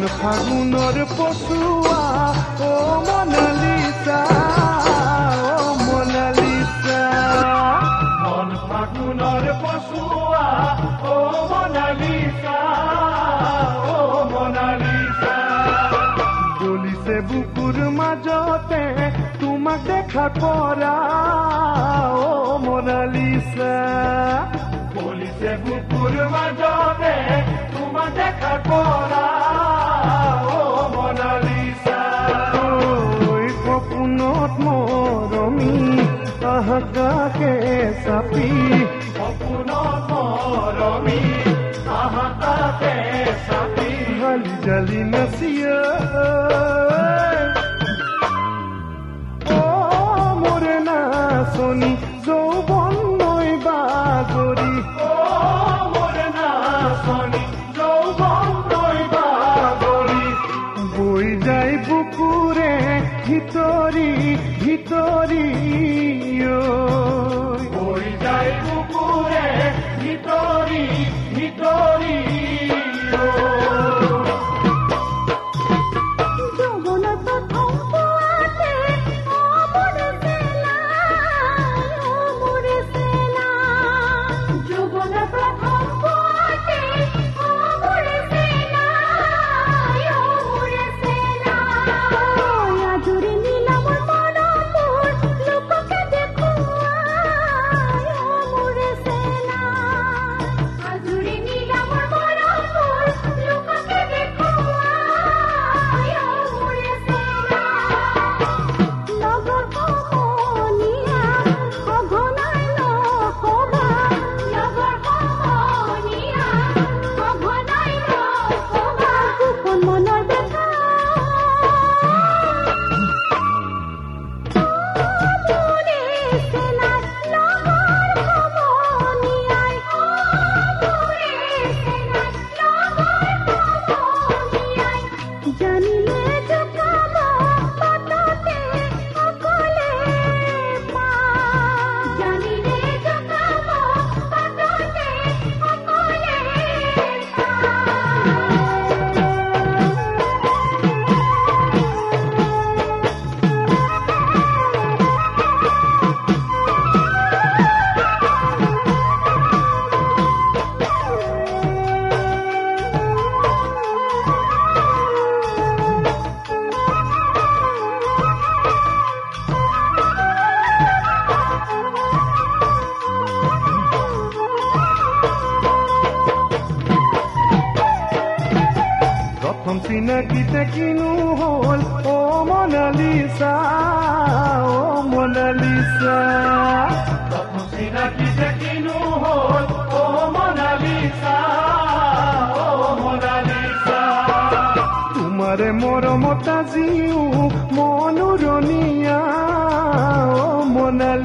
ফাগুনৰ পচুৱা ও মনালিসা ও মনালিসা মন ফাগুনৰ পচুৱা ও মনালিসা ও মনালিসা জ্বলিছে বুকুৰ মাজতে তোমাক দেখাৰ পৰা ও মনালিসা জ্বলিছে বুকুৰ মাজতে তোমাক দেখাৰ পৰা ও মনালিসা ওই সপোনত মৰমি আহাকাকে চাপি সপোনত মৰমি আহাকাকে চাপি হালি জালি নাচিয়া ও মোৰ নাচনি যৌৱন নৈ বাগৰি ও মোৰ নাচনি যৌৱন নৈ বাগৰি বৈ যায় বুকুৰে ভিতৰি ভিতৰি বৈ যায় বুকুৰে ভিতৰি ভিতৰি চিনাকিতে কিনো হল ও মনালিসা ও মনালিসা চিনাকিতে কিনো হল ও মনালিসা ও মনালিসা তোমাৰে মৰমতা জিও মনোৰণীয়া ও মনালিসা